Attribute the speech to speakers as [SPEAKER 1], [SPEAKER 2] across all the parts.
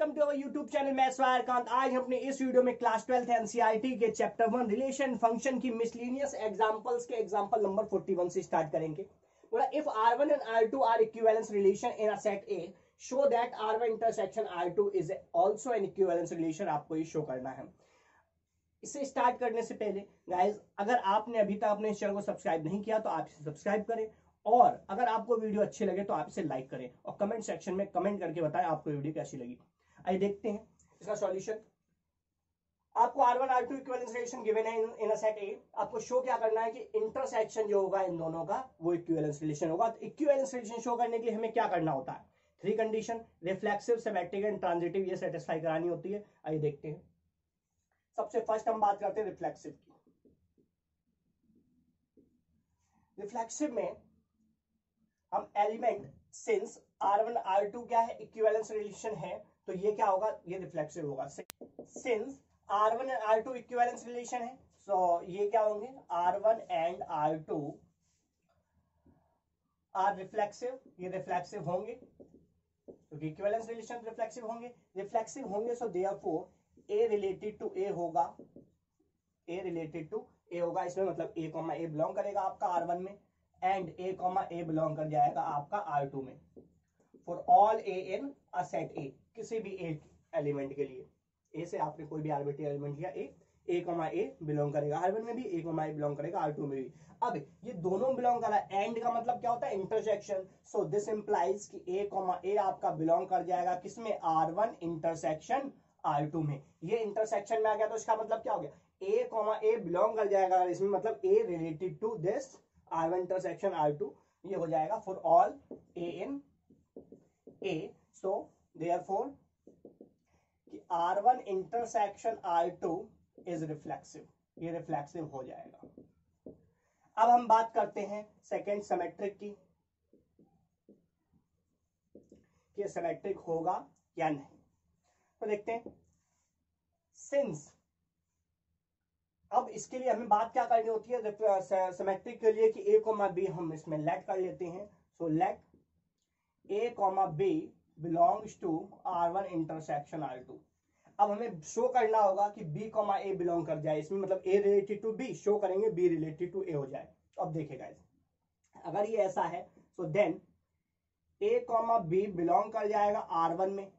[SPEAKER 1] Welcome to our YouTube channel. मैं स्वारकांत। आज हम अपने इस वीडियो में क्लास 12th एनसीईआरटी के चैप्टर 1 रिलेशन फंक्शन की मिसलिनियस एग्जांपल्स के एग्जांपल नंबर 41 से स्टार्ट करेंगे। बोला if R1 and R2 are equivalence relation in a set A, show that R1 intersection R2 is also an equivalence relation. आपको ये show करना है। इसे स्टार्ट करने से पहले गाइज, अगर आपने अभी तक अपने चैनल को सब्सक्राइब नहीं किया तो आप इसे सब्सक्राइब करें, और अगर आपको वीडियो अच्छी लगे तो आप इसे लाइक करें और कमेंट सेक्शन में कमेंट करके बताएं आपको वीडियो कैसी लगी। आइए देखते हैं इसका सॉल्यूशन। आपको R1 R2 equivalence relation given है इन अ सेट ए। आपको शो क्या करना है कि इंटरसेक्शन जो होगा इन दोनों का वो इक्विवेलेंस रिलेशन होगा। तो इक्विवेलेंस रिलेशन शो करने के लिए हमें क्या करना होता है? 3 condition, reflexive, symmetric and transitive, ये सेटिस्फाई करानी होती है। आइए देखते हैं। सबसे फर्स्ट हम बात करते हैं रिफ्लेक्सिव की। रिफ्लेक्सिव में हम एलिमेंट, सिंस R1 R2 क्या है, इक्विवेलेंस रिलेशन है, तो ये क्या होगा, ये रिफ्लेक्सिव होगा। Since R1 and R2 equivalence relation है, सो ये क्या होंगे, R1 and R2 are reflexive, ये रिफ्लेक्सिव होंगे क्योंकि इक्विवेलेंस रिलेशन रिफ्लेक्सिव होंगे। रिफ्लेक्सिव होंगे so therefore A related to A होगा, A रिलेटेड टू A होगा। इसमें मतलब A कॉमा A बिलोंग करेगा आपका R1 में, and A comma A belong कर जाएगा आपका R2 में। For all A in a set A, किसी भी एक एलिमेंट के लिए, A से आपने कोई भी आर्बिट्री एलिमेंट लिया, A कॉमा A बिलोंग करेगा R1 में भी, A कॉमा A बिलोंग करेगा R2 में भी। अब ये दोनों बिलोंग कर रहा है, एंड का मतलब क्या होता है, इंटरसेक्शन। सो दिस इंप्लाइज कि A कॉमा A आपका बिलोंग कर जाएगा किसमें, R1 इंटरसेक्शन R2 में। ये इंटरसेक्शन में आ गया तो इसका मतलब क्या हो गया, A कॉमा A बिलोंग कर जाएगा इसमें, मतलब A related to this R1 intersection R2, ये हो जाएगा for all A in A। So therefore कि R1 intersection R2 is reflexive, ये रिफ्लेक्सिव हो जाएगा। अब हम बात करते हैं सेकेंड सिमेट्रिक की, कि सिमेट्रिक होगा या नहीं। तो देखते हैं। सिंस, अब इसके लिए हमें बात क्या करनी होती है सिमेट्रिक के लिए, कि A कॉमा B हम इसमें लेट कर लेते हैं। So let A comma B belongs to R1 intersection R2। अब हमें शो करना होगा कि B कॉमा A बिलोंग कर जाए इसमें, मतलब A related to B show करेंगे, B रिलेटेड टू A हो जाए। अब देखिएगा, अगर ये ऐसा है so then A comma B belong कर जाएगा R1 में।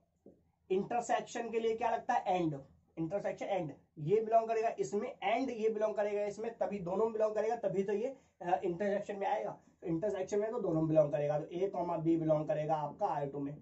[SPEAKER 1] इंटरसेक्शन के लिए क्या लगता है, एंड, इंटरसेक्शन एंड, ये बिलोंग करेगा इसमें एंड ये बिलोंग करेगा इसमें, तभी दोनों बिलोंग करेगा, तभी तो ये इंटरसेक्शन में आएगा। तो इंटरसेक्शन में तो दोनों बिलोंग करेगा, तो A कॉमा B बिलोंग करेगा आपका R2 में।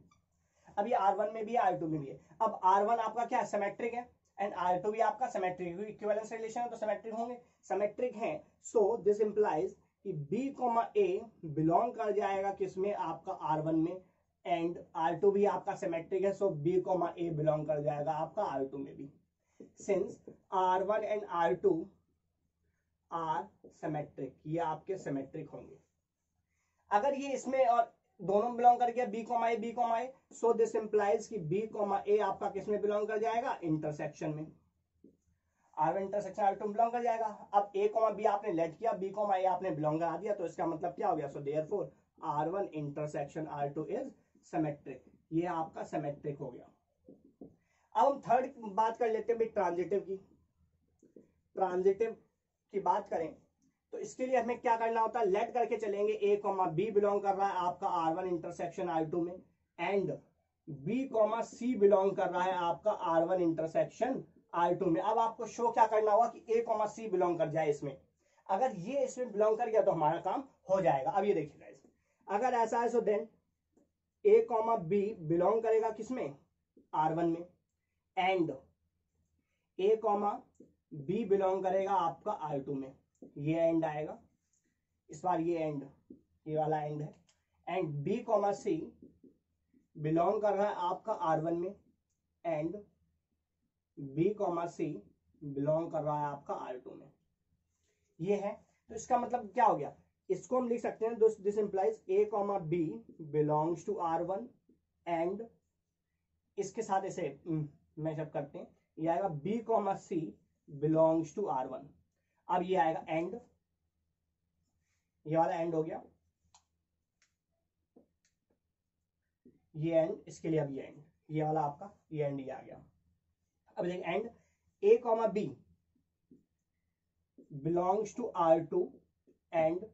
[SPEAKER 1] अब ये R1 में भी है, R2 में भी है। अब R1 आपका क्या है, सिमेट्रिक है, एंड R2 भी आपका सिमेट्रिक, इक्विवेलेंस रिलेशन है तो सिमेट्रिक होंगे, सिमेट्रिक है। सो दिस इंप्लाइज कि B कॉमा A बिलोंग कर जाएगा किसमें, आपका R1 में, एंड R2 भी आपका सिमेट्रिक है, सो B कॉमा A बिलोंग कर जाएगा आपका R2 में भी। Since R1 and R2 are symmetric, ये आपके सिमेट्रिक होंगे। अगर ये इसमें और दोनों बिलोंग कर गया B comma A, so this implies कि B कॉमा A आपका किसमें बिलोंग कर जाएगा, इंटरसेक्शन में। R1 इंटरसेक्शन R2 बिलोंग कर जाएगा। अब A कॉमा B आपने लेट किया, B कॉमा A आपने बिलोंग करा दिया, तो इसका मतलब क्या हो गया, so therefore R1 intersection R2 is symmetric, ये आपका सिमेट्रिक हो गया। अब हम थर्ड बात कर लेते हैं ट्रांजिटिव की। ट्रांजिटिव की बात करें तो इसके लिए हमें क्या करना होता है, लेट करके चलेंगे। A कॉमा B बिलोंग कर रहा है आपका R1 इंटरसेक्शन R2 में, and B comma C belong कर रहा है आपका R1 इंटरसेक्शन R2 में। अब आपको शो क्या करना होगा कि A कॉमा C बिलोंग कर जाए इसमें। अगर ये इसमें बिलोंग कर गया तो हमारा काम हो जाएगा। अब ये देखिएगा, अगर ऐसा है so then A comma B belong करेगा किसमें, R1 में, and A comma B belong करेगा आपका R2 में। ये एंड आएगा इस बार, ये एंड, ये वाला एंड है, and B comma C belong कर रहा है आपका R1 में, and B comma C belong कर रहा है आपका R2 में। ये है, तो इसका मतलब क्या हो गया, इसको हम लिख सकते हैं this implies A comma B belongs to R1, and इसके साथ ऐसे मैचअप करते हैं, ये आएगा B comma C belongs to R1। अब ये आएगा एंड, ये वाला एंड हो गया, ये एंड, इसके लिए अब ये एंड, ये वाला आपका ये एंड ये आ गया। अब देख and A comma B belongs to R2 and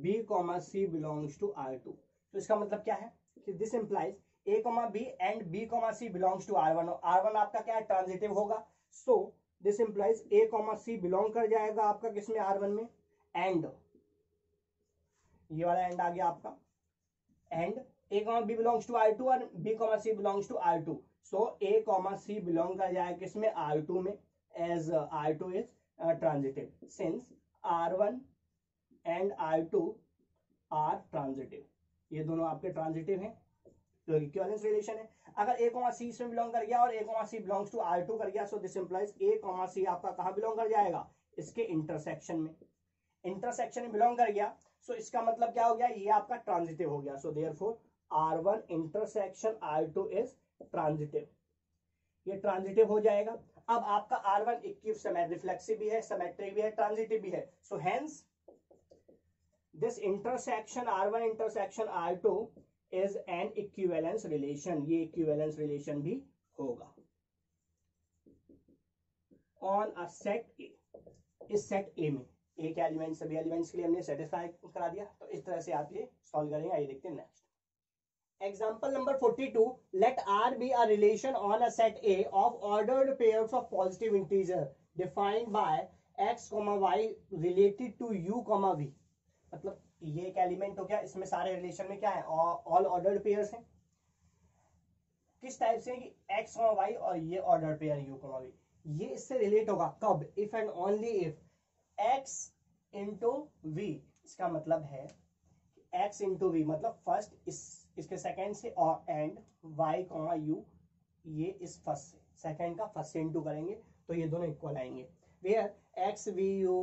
[SPEAKER 1] B comma C belongs to R2। तो इसका मतलब क्या है कि this implies A comma B and B comma C belongs to R1। R1 आपका क्या है, ट्रांजिटिव होगा। So this implies A comma C belong कर जाएगा आपका किसमें, R1 में। एंड ये वाला एंड आ गया आपका, and A comma B belongs to R2 और B comma C belongs to R2। So A comma C belong कर जाएगा किसमें, R2 में, as R2 is transitive since R1 and R2 are transitive. ये दोनों आपके ट्रांजिटिव हैं, तो इक्विवेलेंस रिलेशन है। अगर A कॉमा सी इसमें बिलोंग कर गया और A comma C belongs to R2 कर गया, so this implies A comma C आपका कहां बिलोंग कर जाएगा, इसके इंटरसेक्शन में। इंटरसेक्शन में बिलोंग कर गया, सो इसका मतलब क्या हो गया, ये आपका ट्रांजिटिव हो गया। So therefore R1 intersection R2 is transitive, ये ट्रांजिटिव हो जाएगा। अब आपका R1 रिफ्लेक्सिव भी है, सिमेट्रिक भी है, ट्रांजिटिव भी है। So hence this intersection R1 intersection R2 is an equivalence relation, ये इक्विवेलेंस रिलेशन भी होगा ऑन अ सेट ए। इस सेट ए में एक एलिमेंट सभी एलिमेंट्स के लिए हमने सेटिस्फाई करा दिया। तो इस तरह से आप ये सॉल्व करेंगे। आइए देखते हैं next example number 42। Let R be a relation on a set A of ordered pairs of positive integer defined by x, y related to u, v। मतलब ये एक एलिमेंट हो गया, इसमें सारे रिलेशन में क्या है, ऑल ऑर्डर्ड पेयर्स हैं। किस टाइप से कि x, y और ये ऑर्डर्ड पेयर u, v, ये इससे रिलेट होगा कब, if and only if x into v। इसका मतलब है x इंटू वी मतलब फर्स्ट इसके सेकेंड से, और एंड y, u ये इस फर्स्ट से, सेकेंड का फर्स्ट से इंटू करेंगे तो ये दोनों इक्वल आएंगे। Where x, v, u,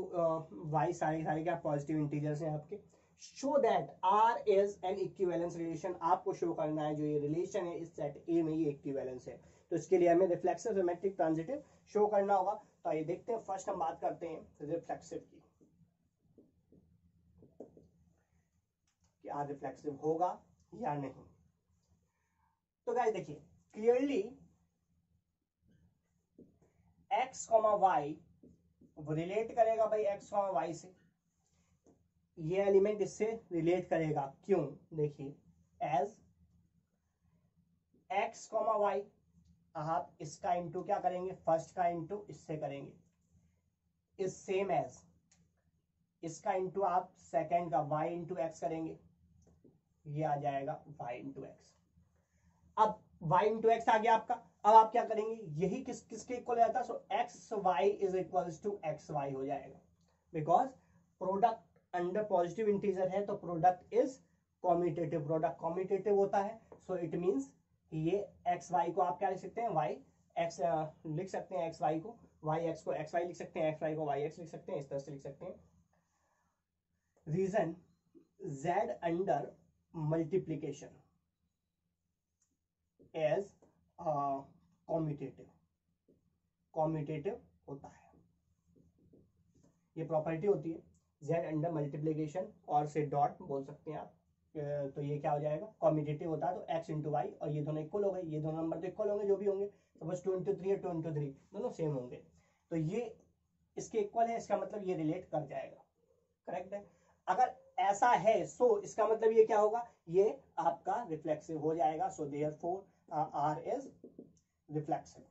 [SPEAKER 1] y सारे क्या पॉजिटिव इंटीजर्स हैं आपके। Show that R is an equivalence relation, आपको शो करना है जो ये रिलेशन है इस सेट A में ये इक्विवेलेंस है। तो इसके लिए हमें रिफ्लेक्सिव, सिमेट्रिक, ट्रांजिटिव शो करना होगा। तो आइए देखते हैं, फर्स्ट हम बात करते हैं रिफ्लेक्सिव की, कि R रिफ्लेक्सिव होगा या नहीं। तो गाइस देखिए क्लियरली x, y रिलेट करेगा भाई x, y से, ये एलिमेंट इससे रिलेट करेगा। क्यों, देखिए एज x, y आप इसका इंटू क्या करेंगे, फर्स्ट का इंटू इससे करेंगे, इज सेम एज इसका इंटू आप सेकेंड का y इंटू एक्स करेंगे, ये आ जाएगा y इंटू एक्स। अब y इंटू एक्स आ गया आपका। अब आप क्या करेंगे, यही किसके इक्वल जाता है, so X Y is equals to X Y हो जाएगा, because product under positive integer है तो product is commutative, product commutative होता है। सो इट मींस ये एक्स वाई को आप क्या लिख सकते हैं, वाई एक्स लिख सकते हैं, एक्स वाई को, वाई एक्स को एक्स वाई लिख सकते हैं, एक्स वाई को वाई एक्स लिख सकते हैं, इस तरह से लिख सकते हैं। Reason z under multiplication as commutative होता है, ये प्रॉपर्टी होती है z अंडर मल्टीप्लीकेशन, और से डॉट बोल सकते हैं आप। तो ये क्या हो जाएगा, कॉम्यूटेटिव होता है। तो x इंटू वाई, और ये दोनों इक्वल हो गए, ये दोनों नंबर तो इक्वल होंगे जो भी होंगे, सपोज 2 इंटू 3 है, 2 इंटू 3 दोनों सेम होंगे, तो ये इसके इक्वल है, इसका मतलब ये रिलेट कर जाएगा, करेक्ट है। अगर ऐसा है सो इसका मतलब ये क्या होगा, ये आपका रिफ्लेक्सिव हो जाएगा। So therefore R is reflexive,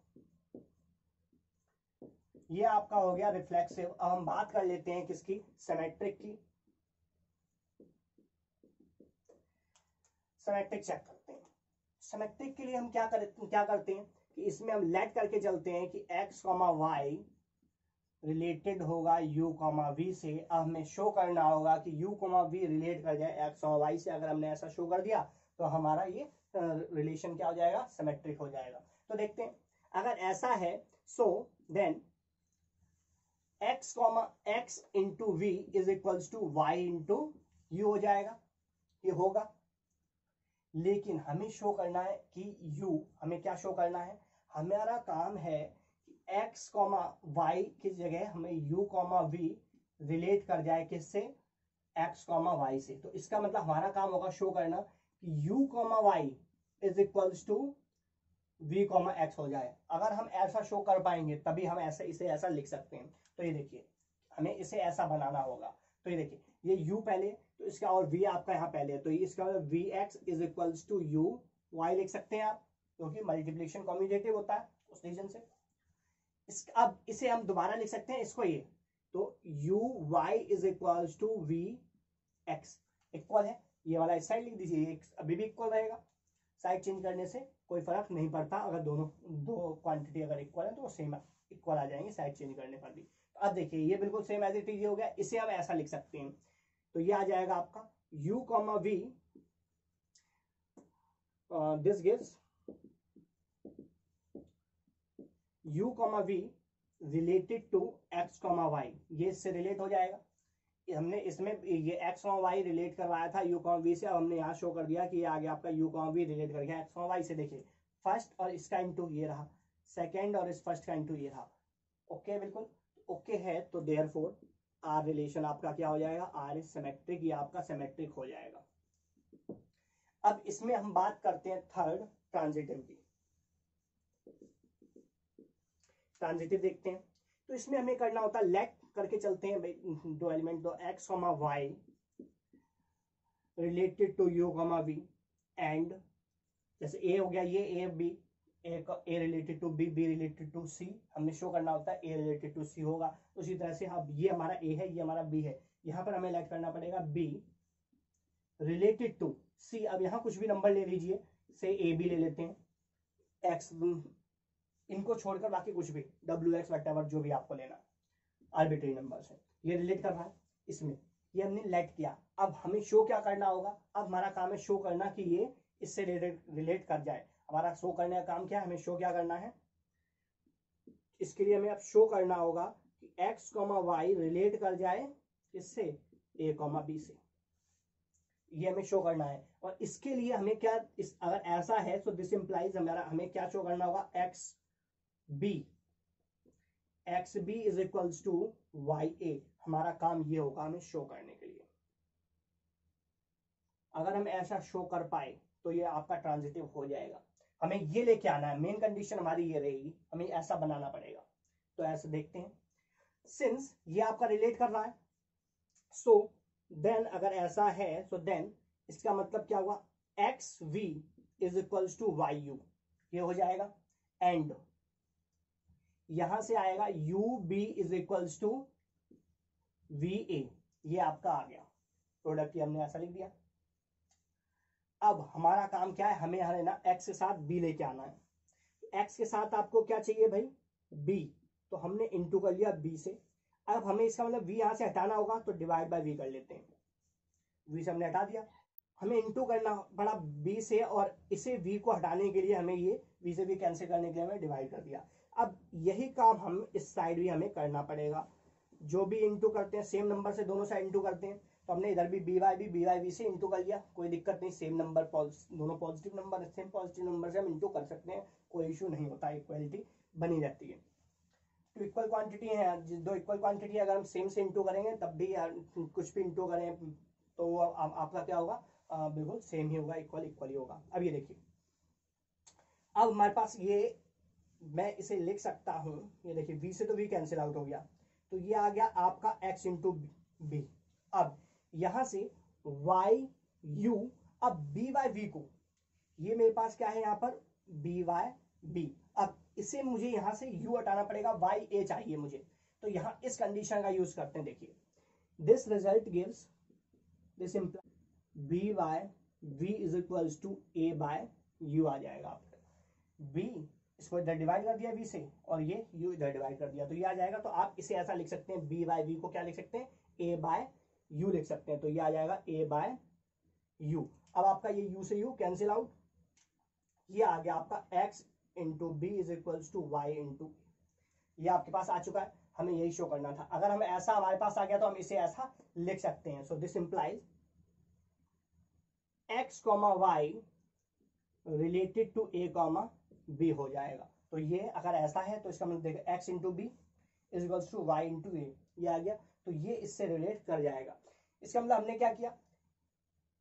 [SPEAKER 1] ये आपका हो गया रिफ्लेक्सिव। अब हम बात कर लेते हैं किसकी, सिमेट्रिक की। सिमेट्रिक चेक करते हैं। सिमेट्रिक के लिए हम क्या करते हैं कि इसमें हम लेट करके चलते हैं कि x, y रिलेटेड होगा u, v से। अब हमें शो करना होगा कि u, v रिलेट कर जाए x, y से। अगर हमने ऐसा शो कर दिया तो हमारा ये रिलेशन क्या हो जाएगा, सिमेट्रिक हो जाएगा। तो देखते हैं अगर ऐसा है, so then x into v is equals to y into u हो जाएगा, ये होगा। लेकिन हमें शो करना है कि u, हमें क्या शो करना है, हमारा काम है कि x, y की जगह हमें u, v रिलेट कर जाए किससे, x, y से। तो इसका मतलब हमारा काम होगा शो करना कि u, y is equals to v comma x हो जाए। अगर हम ऐसा शो कर पाएंगे तभी हम ऐसे इसे ऐसा लिख सकते हैं। तो ये देखिए हमें इसे ऐसा बनाना होगा। तो ये देखिए ये u पहले, तो इसका और v आपका यहाँ पहले है, तो इसका v x is equals to u y लिख सकते हैं आप, क्योंकि मल्टीप्लिकेशन कम्यूटेटिव होता है उस रीजन से। अब इसे हम दोबारा लिख सकते हैं इसको, ये तो u y is equals to v x equal है, ये वाला इस साइड लिख दीजिए, अभी भी इक्वल रहेगा। साइड चेंज करने से कोई फर्क नहीं पड़ता, अगर दोनों दो क्वांटिटी अगर इक्वल है तो वो सेम इक्वल आ जाएंगे साइड चेंज करने पर भी। तो अब देखिए ये बिल्कुल सेम एज इट इज हो गया, इसे हम ऐसा लिख सकते हैं। तो ये आ जाएगा आपका u comma v, this gives u comma v related to x comma y, ये इससे रिलेट हो जाएगा। हमने इसमें ये x कॉमा वाई रिलेट करवाया था u कॉमा वी से, अब हमने यहाँ शो कर दिया कि ये आ गया आपका u कॉमा वी रिलेट कर गया x कॉमा वाई से। देखिए फर्स्ट और इसका इंटू ये रहा, सेकेंड और इस फर्स्ट का इंटू ये रहा। ओके बिल्कुल ओके है, तो देयरफॉर आर रिलेशन आपका क्या हो जाएगा, आर इज सिमेट्रिक, ये आपका सिमेट्रिक हो जाएगा। अब इसमें हम बात करते हैं थर्ड ट्रांजिटिव की। ट्रांजिटिव देखते हैं, तो इसमें हमें करना होता है लेट करके चलते हैं भाई, दो एलिमेंट दो X comma Y related to U comma V, and जैसे ए हो गया ये A B, A related to B, B related to C, हमने शो करना होता है ए रिलेटेड टू सी होगा। उसी तरह से अब ये हमारा ए है, ये हमारा बी है, यहाँ पर हमें लेट करना पड़ेगा बी रिलेटेड टू सी। अब यहाँ कुछ भी नंबर ले लीजिए, से ए बी ले लेते हैं, एक्स इनको छोड़कर बाकी कुछ भी डब्ल्यू एक्स वट जो भी आपको लेना, आर्बिट्री नंबर है, ये रिलेट कर रहा है इसमें, ये हमने लेट किया। अब हमें शो क्या करना होगा, अब हमारा काम है शो करना कि ये इससे रिलेट कर जाए। हमारा शो करने का काम क्या है, हमें शो क्या करना है, इसके लिए हमें अब शो करना होगा कि एक्स कॉमा वाई रिलेट कर जाए इससे ए कॉमा बी से, ये हमें शो करना है। और इसके लिए हमें क्या, अगर ऐसा है तो दिस इंप्लाइज हमें क्या शो करना होगा, x b is equals to y a, हमारा काम ये होगा हमें शो करने के लिए। अगर हम ऐसा शो कर पाए तो ये आपका ट्रांजिटिव हो जाएगा। हमें ये लेके आना है, मेन कंडीशन हमारी ये रहेगी, हमें ऐसा बनाना पड़ेगा। तो ऐसे देखते हैं, सिंस ये आपका रिलेट कर रहा है, सो देन अगर ऐसा है तो देन इसका मतलब क्या हुआ, x v is equals to y u, ये हो जाएगा। एंड यहां से आएगा u b is equals to v a, ये आपका आ गया प्रोडक्ट, ये हमने ऐसा लिख दिया। अब हमारा काम क्या है, हमें है ना एक्स के साथ बी लेके आना है। एक्स के साथ आपको क्या चाहिए भाई, बी, तो हमने इंटू कर लिया बी से। अब हमें इसका मतलब वी यहां से हटाना होगा, तो डिवाइड बाय वी कर लेते हैं, वी से हमने हटा दिया। हमें इंटू करना पड़ा बी से, और इसे वी को हटाने के लिए हमें ये वी से भी कैंसिल करने के लिए हमें डिवाइड कर दिया। अब यही काम हम इस साइड भी हमें करना पड़ेगा, जो भी इंटू करते हैं सेम नंबर से दोनों साइड इंटू करते हैं, तो हमने इधर भी बी वाई वी से इंटू कर लिया, कोई दिक्कत नहीं, सेम नंबर दोनों positive number, same positive number से हम इंटू कर सकते हैं, कोई इशू नहीं होता, इक्वलिटी बनी रहती है। तो इक्वल क्वांटिटी है, दो इक्वल क्वांटिटी अगर हम सेम से इंटू करेंगे तब भी कुछ भी इंटू करें तो आपका क्या होगा, बिल्कुल सेम ही होगा, इक्वल ही होगा। अब ये देखिए, अब हमारे पास ये, मैं इसे लिख सकता हूं, ये देखिए v से तो v कैंसिल आउट हो गया, तो ये आ गया आपका x इंटू बी। अब यहां से y u, अब b बाय v को, ये मेरे पास क्या है यहाँ पर b बाय b, अब इसे मुझे यहां से u हटाना पड़ेगा, y a चाहिए मुझे, तो यहां इस कंडीशन का यूज करते हैं। देखिए this result gives this imply b by v is equals to a by u आ जाएगा आपका, b इसको इधर डिवाइड कर दिया v से, और ये u इधर डिवाइड कर दिया, तो ये आ जाएगा। तो आप इसे ऐसा लिख सकते हैं, b बाय v को क्या लिख सकते हैं, a बाय u लिख सकते हैं, तो ये आ जाएगा a बाय u। अब आपका ये u से u कैंसिल आउट, ये आ गया आपका x into b is equals to y into, ये आपके पास आ चुका है, हमें यही शो करना था। अगर हम ऐसा हमारे पास आ गया तो हम इसे ऐसा लिख सकते हैं। So this implies x comma Y related to a comma b हो जाएगा। तो ये अगर ऐसा है तो इसका मतलब देखो x into b is equals to y into a, ये आ गया, तो ये इससे रिलेट कर जाएगा। इसका मतलब हमने क्या किया,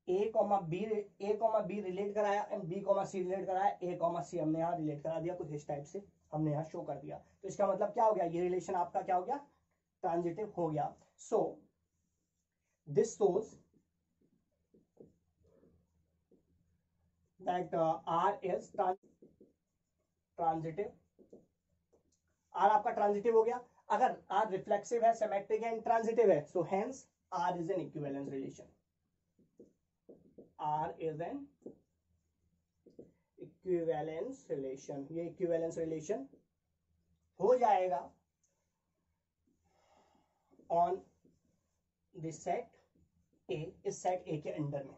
[SPEAKER 1] A, B रिलेट कराया एंड B, C रिलेट कराया, A, C हमने यहाँ रिलेट करा दिया, कुछ इस टाइप से हमने यहाँ शो कर दिया। तो इसका मतलब क्या हो गया, ये रिलेशन आपका क्या हो गया, ट्रांजिटिव हो गया। So this shows that R is transitive, R आपका ट्रांजिटिव हो गया। अगर R रिफ्लेक्सिव है, सिमेट्रिक है, ट्रांजिटिव है, so hence R is an equivalence relation. R is an equivalence relation। ये इक्विवेलेंस रिलेशन हो जाएगा ऑन दिस सेट ए, इस सेट ए के अंडर में।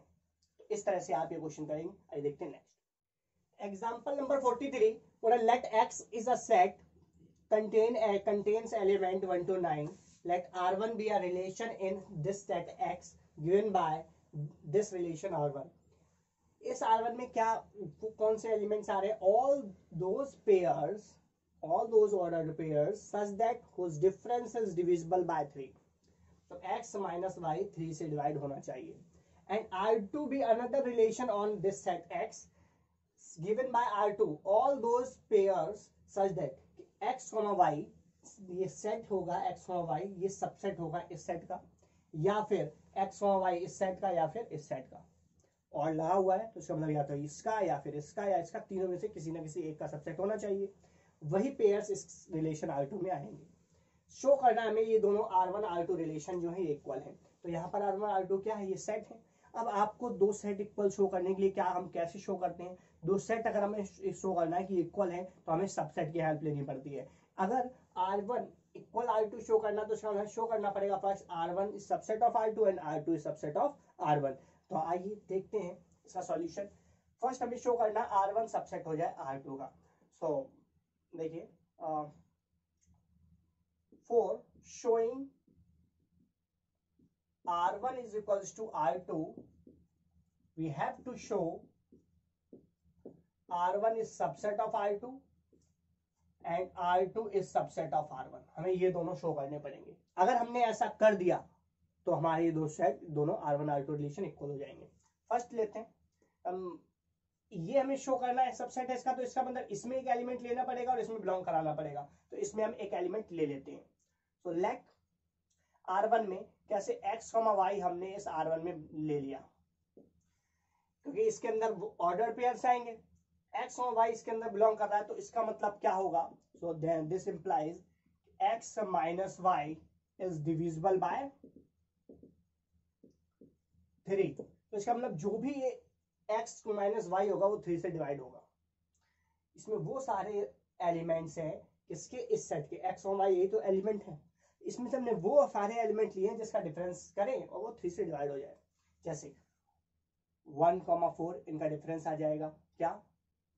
[SPEAKER 1] तो इस तरह से आप ये क्वेश्चन करेंगे। आइए देखते हैं नेक्स्ट एग्जांपल नंबर 43। और late x is a set contains element 1 to 9, let R1 be a relation in this set x given by this relation R1। इस R1 में क्या कौन से एलिमेंट्स आ रहे हैं, all those ordered pairs such that whose difference is divisible by 3। तो x minus y 3 से divide होना चाहिए। and R2 be another relation on this set x given by R2 all those pairs such that x, y ये set होगा, x, y ये subset होगा इस set का, या फिर x, y इस सेट का, या फिर इस सेट का। और लगा हुआ है तो इसका मतलब या तो इसका या फिर इसका या इसका, तीनों में से किसी ना किसी एक का सबसेट होना चाहिए। वही पेयर्स इस रिलेशन R2 में आएंगे। शो करना है हमें ये दोनों R1 R2 रिलेशन जो है इक्वल है। तो यहाँ पर R1 R2 क्या है, ये सेट है। अब आपको दो सेट इक्वल शो करने के लिए क्या हम कैसे शो करते हैं, दो सेट अगर हमें शो करना है कि इक्वल है तो हमें सबसेट की हेल्प लेनी पड़ती है। अगर R1 इक्वल R2 शो करना तो उसका शो करना पड़ेगा first R1 is subset of R2 and R2 is subset of R1। तो आइए देखते हैं इसका सॉल्यूशन। फर्स्ट हमें शो करना R1 सबसेट हो जाए R2 का। सो देखिए for showing R1 is equals to R2 we have to show R1 is subset of R2 and R2 is subset of R1। हमें ये दोनों शो करने पड़ेंगे। अगर हमने ऐसा कर दिया तो हमारे दो सेट दोनों R1 R2 रिलेशन इक्वल हो जाएंगे। फर्स्ट लेते हैं ये हमें शो करना है सबसेट है इसका, तो इसका मतलब इसमें एक एलिमेंट लेना पड़ेगा और इसमें बिलोंग कराना पड़ेगा। तो इसमें हम एक एलिमेंट ले लेते हैं। तो लेट R1 में कैसे x, y हमने इस R1 में ले लिया क्योंकि इसके अंदर ऑर्डर पेयर्स आएंगे, x और y इसके अंदर बिलोंग कर रहा है। तो इसका मतलब क्या होगा, so then this implies x minus y is divisible by 3। तो इसका मतलब जो भी ये x माइनस y होगा वो 3 से डिवाइड होगा। इसमें वो सारे एलिमेंट्स हैं किसके, इस सेट के, x और y ये तो एलिमेंट है। इसमें से हमने वो सारे एलिमेंट लिए जिसका डिफरेंस करें और वो 3 से डिवाइड हो जाए। जैसे 1,4 इनका डिफरेंस आ जाएगा क्या,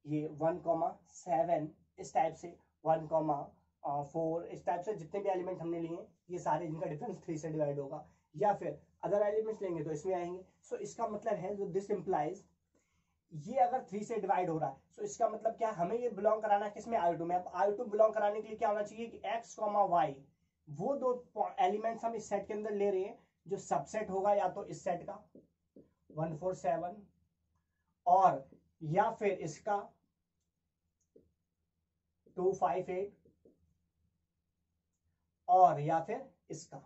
[SPEAKER 1] ये 1,7 इस टाइप से, 1,4 इस टाइप से, जितने भी एलिमेंट हमने लिए ये सारे इनका डिफरेंस 3 से डिवाइड होगा। या फिर अदर एलिमेंट्स लेंगे तो इसमें आएंगे। सो इसका मतलब है जो दिस इंप्लाइज ये अगर 3 से डिवाइड हो रहा है तो इसका मतलब क्या, हमें ये बिलोंग कराना है किसमें, R2 में। अब R2 बिलोंग कराने के लिए क्या होना चाहिए कि x, y वो दो एलिमेंट्स हम इस सेट के अंदर ले रहे हैं जो सबसेट होगा या तो इस सेट का 147 और या फिर इसका 258 और या फिर इसका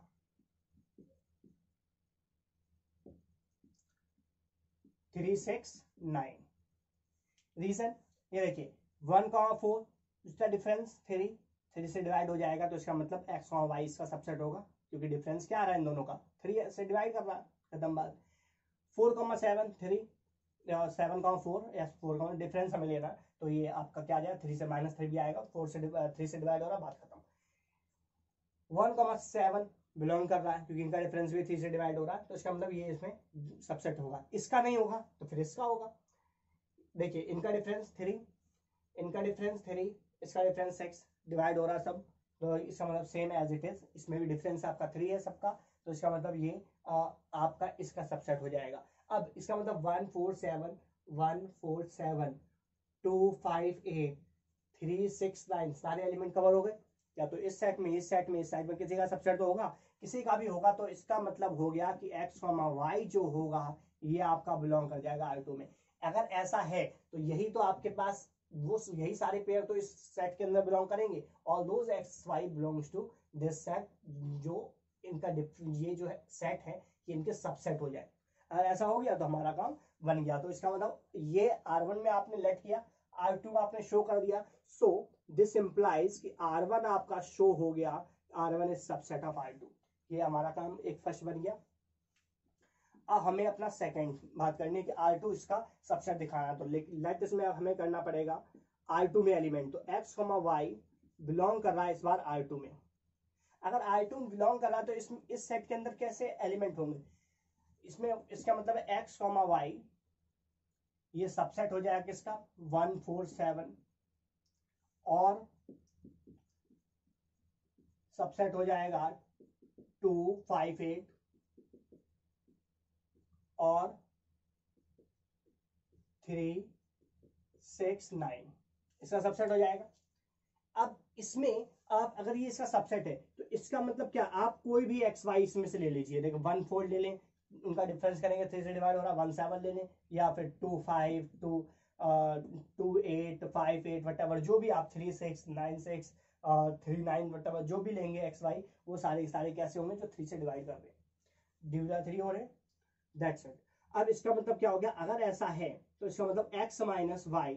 [SPEAKER 1] 369। रीजन ये देखिए 1,4 इसका डिफरेंस 3 से डिवाइड हो जाएगा। तो इसका मतलब x और y इसका सबसेट होगा क्योंकि डिफरेंस क्या आ रहा है इन दोनों का, 3 से डिवाइड कर रहा है, खत्म बात। 4,7 3 7,4 या 4 डिफरेंस हमें लेना है तो ये आपका क्या आ जाएगा, 3 से -3 भी आएगा, 3 से डिवाइड हो रहा है, बात खत्म। 1,7 बिलोंग कर रहा है क्योंकि इनका डिफरेंस भी 3 से डिवाइड हो रहा है। तो इसका मतलब ये इसमें सबसेट होगा। इसका नहीं होगा तो फिर इसका होगा। देखिए इनका डिफरेंस 3, इनका डिफरेंस 3, इसका डिफरेंस 6 डिवाइड हो रहा है सब। तो इसका मतलब सेम एज इट इज, इसमें भी डिफरेंस आपका 3 है सबका। तो इसका मतलब ये आपका इसका सबसेट हो जाएगा। अब इसका मतलब 147 258 369 सारे एलिमेंट कवर हो गए। या तो इस सेट में, इस सेट में, इस सेट में किसी का सबसेट तो होगा, किसी का भी होगा। तो इसका मतलब हो गया कि x, y जो होगा ये आपका बिलोंग कर जाएगा R2 में। अगर ऐसा है तो यही तो आपके पास वो यही सारे पेयर तो इस सेट के अंदर बिलोंग करेंगे। All those x y belongs to this set, जो इनका ये जो है सेट है ये इनके सबसेट हो जाए। अगर ऐसा हो गया तो हमारा काम बन गया। तो इसका मतलब ये R1 में आपने लेट किया, R2 में आपने शो कर दिया। सो दिस इंप्लाइज कि R1 आपका शो हो गया, R1 is subset of R2। ये हमारा काम एक फर्स्ट बन गया। अब हमें अपना सेकंड बात करनी है कि R2 इसका सबसेट दिखाना। तो लेट इसमें हमें करना पड़ेगा R2 में एलिमेंट, तो x, y बिलोंग कर रहा है इस बार R2 में। अगर R2 बिलोंग कर रहा है तो इस सेट के अंदर कैसे एलिमेंट होंगे, इसमें इसका मतलब है x, y ये सबसेट हो जाएगा किसका 1 4 7, और सबसेट हो जाएगा 2 5 8 और 3 6 9, इसका सबसेट हो जाएगा। अब इसमें आप अगर ये इसका सबसेट है तो इसका मतलब क्या, आप कोई भी एक्स वाई इसमें से ले लीजिए। देखो 1 4 ले लें, उनका डिफरेंस करेंगे 3 से डिवाइड हो रहा है, 1 7 ले लें, या फिर 2 5 2 8 5 8 वटेवर जो भी आप 3 6 9 6 3 9 वटेवर जो भी लेंगे एक्स वाई, वो सारे सारे कैसे होंगे जो 3 से डिवाइड कर रहे हैं, डिविजन 3 हो रहे, दैट्स इट। अब इसका मतलब क्या हो गया, अगर ऐसा है तो इसका मतलब x minus y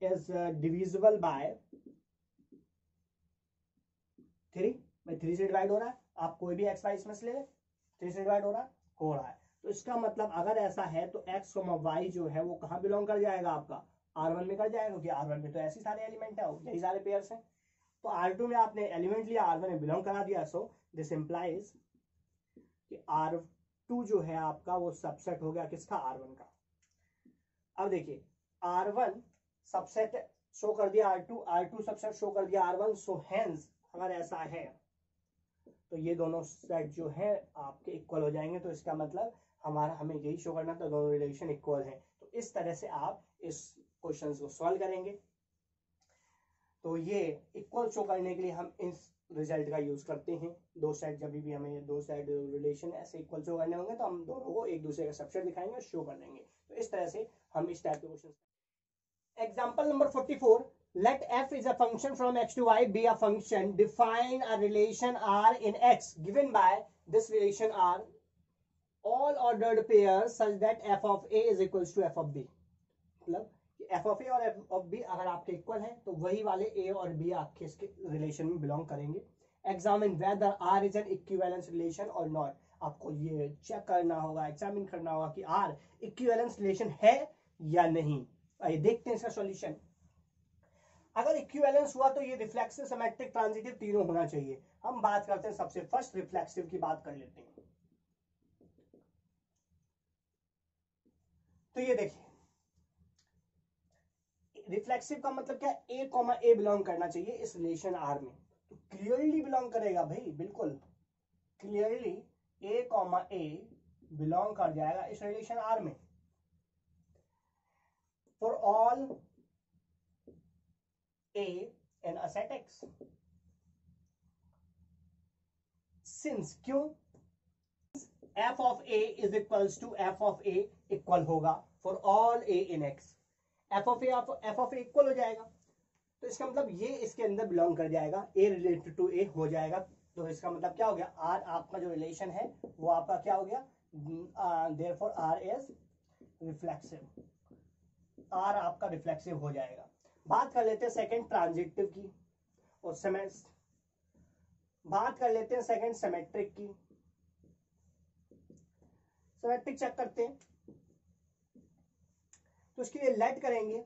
[SPEAKER 1] is divisible by 3, by 3 से डिवाइड हो रहा है, आप कोई भी एक्स वाई इसमें से ले लें, 3 से डिवाइड हो रहा है। तो इसका मतलब अगर ऐसा है तो x, y जो है वो कहाँ बिलोंग कर जाएगा, आपका R1 में कर जाएगा, क्योंकि R1 में तो ऐसे सारे एलिमेंट है, यही सारे पेयर्स हैं। तो R2 में आपने एलिमेंट लिया, R1 में बिलोंग करा दिया। सो दिस इंप्लाइज कि R2 जो है आपका वो सबसेट हो गया किसका, R1 का। अब देखिए R1 सबसेट शो कर दिया R2, R2 सबसेट शो कर दिया R1। सो हेंस अगर ऐसा है तो ये दोनों सेट जो है आपके इक्वल हो जाएंगे। तो इसका मतलब हमें यही शो करना था, दोनों रिलेशन इक्वल है। तो इस तरह से आप इस क्वेश्चन को सॉल्व करेंगे। तो ये इक्वल शो करने के लिए हम इस रिजल्ट का यूज करते हैं। दो सेट जब भी हमें दो सेट रिलेशन ऐसे इक्वल शो करने होंगे तो हम दोनों को एक दूसरे का सबसेट दिखाएंगे और शो कर देंगे। तो इस तरह से हम इस टाइप के question. Example number 44, let f is a function from x to y be a function, define a relation R in x given by this relation R all ordered pairs such that f of a is equals to f of b। मतलब f of a और f of b अगर आपके equal है तो वही वाले a और b आपके इसके रिलेशन में बिलोंग करेंगे। Examine whether R is an equivalence relation or not। आपको ये चेक करना होगा, एग्जामिन करना होगा कि R इक्विवेलेंस रिलेशन है या नहीं। आइए देखते हैं इसका सॉल्यूशन। अगर इक्विवेलेंस हुआ तो ये रिफ्लेक्सिव, सिमेट्रिक, ट्रांजिटिव तीनों होना चाहिए। हम बात करते हैं सबसे फर्स्ट रिफ्लेक्सिव की बात कर लेते हैं। तो ये देखिए रिफ्लेक्सिव का मतलब क्या, a कॉमा ए बिलोंग करना चाहिए इस रिलेशन R में। तो क्लियरली बिलोंग करेगा भाई, बिल्कुल clearly a comma A belong कर जाएगा इस रिलेशन R में। For all a in a set X। Since क्यों, f of a is equals to f of a equal होगा for all a in X। f of a equal हो जाएगा तो इसका मतलब ये इसके अंदर बिलोंग कर जाएगा, a रिलेटेड टू a हो जाएगा। तो इसका मतलब क्या हो गया, R आपका जो रिलेशन है वो आपका क्या हो गया, therefore R is reflexive, R आपका रिफ्लेक्सिव हो जाएगा। बात कर लेते हैं सेकंड ट्रांजिटिव की, और बात कर लेते हैं सेकंड सिमेट्रिक की। सिमेट्रिक चेक करते हैं तो इसके लिए लेट करेंगे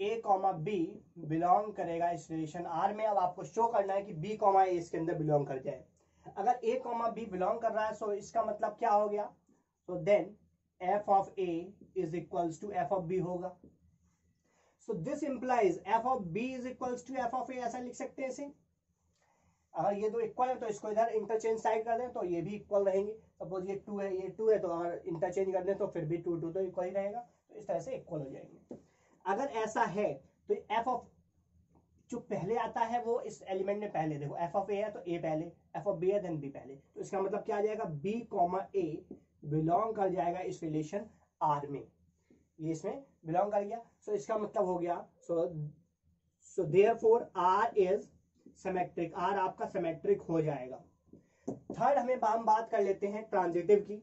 [SPEAKER 1] a कॉमा बी बिलोंग करेगा इस रिलेशन R में। अब आपको शो करना है कि b कॉमा ए इसके अंदर बिलोंग कर जाए। अगर a कॉमा बी बिलोंग कर रहा है तो इसका मतलब क्या हो गया, तो then f of a is equals to f of b होगा। So this implies f of b is equals to f of a, ऐसा लिख सकते हैं इसे। अगर ये दो इक्वल है तो इसको इधर इंटरचेंज साइड कर दें तो ये भी इक्वल रहेंगे। सपोज ये 2 है, ये 2 है, तो अगर इंटरचेंज कर दें तो फिर भी 2 2 तो इक्वल ही रहेगा। तो इस तरह से इक्वल हो जाएंगे। अगर ऐसा है तो f ऑफ जो पहले आता है वो इस एलिमेंट में पहले, देखो एफ ऑफ ए है तो ए पहले, एफ ऑफ बी है देन बी पहले, तो इसका मतलब क्या आ जाएगा, बी कॉमा ए बिलोंग कर जाएगा इस रिलेशन आर में, ये इसमें बिलोंग कर गया। सो इसका मतलब हो गया, so therefore R is symmetric, R आपका सिमेट्रिक हो जाएगा। थर्ड हम बात कर लेते हैं ट्रांजिटिव की,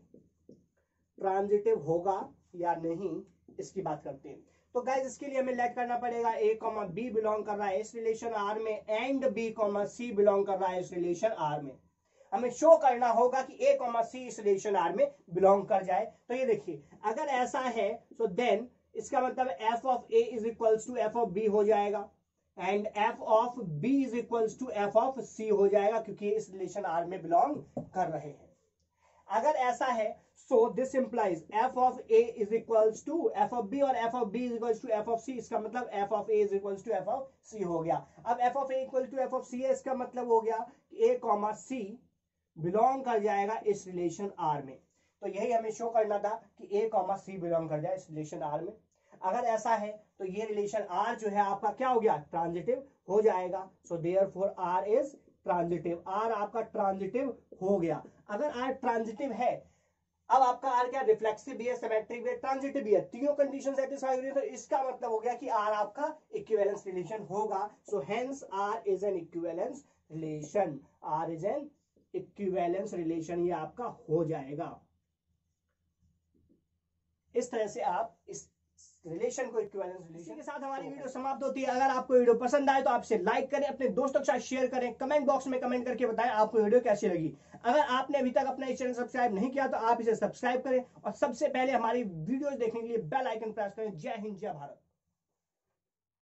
[SPEAKER 1] ट्रांजिटिव होगा या नहीं इसकी बात करते हैं। तो गाइस इसके लिए हमें लेट करना पड़ेगा ए कॉमा बी बिलोंग कर रहा है इस रिलेशन आर में and b comma C belong कर रहा है इस रिलेशन आर में। हमें शो करना होगा कि ए कॉमा सी इस रिलेशन आर में बिलोंग कर जाए। तो ये देखिए अगर ऐसा है तो देन इसका मतलब f of a is equals to f of b हो जाएगा and f of b is equals to f of c हो जाएगा, क्योंकि इस रिलेशन आर में बिलोंग कर रहे हैं। अगर ऐसा है so this implies f of a is equals to f of b और f of b is equals to f of c, इसका मतलब f of a is equals to f of c हो गया। अब f of a equal to f of c है, इसका मतलब हो गया ए कॉमा सी बिलोंग कर जाएगा इस रिलेशन आर में। तो यही हमें शो करना था कि ए कॉमा सी बिलोंग कर जाए इस रिलेशन आर में। अगर ऐसा है तो ये रिलेशन आर जो है आपका क्या हो गया, ट्रांजिटिव हो जाएगा। So therefore R is transitive, R आपका ट्रांजिटिव हो गया। अगर आर ट्रांजिटिव है, अब आपका आर क्या, रिफ्लेक्सिव भी है, सिमेट्रिक भी है, ट्रांजिटिव भी है, तीनों कंडीशन सेटिस्फाई हो रही है, तो इसका मतलब हो गया कि आर आपका इक्विवेलेंस रिलेशन होगा। So hence R is an equivalence relation, R is an equivalence relation, ये आपका हो जाएगा। इस तरह से आप इस रिलेशन को इक्विवेलेंस रिलेशन के साथ हमारी वीडियो समाप्त होती है। अगर आपको वीडियो पसंद आए तो आप इसे लाइक करें, अपने दोस्तों के साथ शेयर करें, कमेंट बॉक्स में कमेंट करके बताएं आपको वीडियो कैसी लगी। अगर आपने अभी तक अपना चैनल सब्सक्राइब नहीं किया तो आप इसे सब्सक्राइब करें और सबसे पहले हमारी वीडियोस देखने के लिए बेल आइकन प्रेस करें। जय हिंद, जय भारत।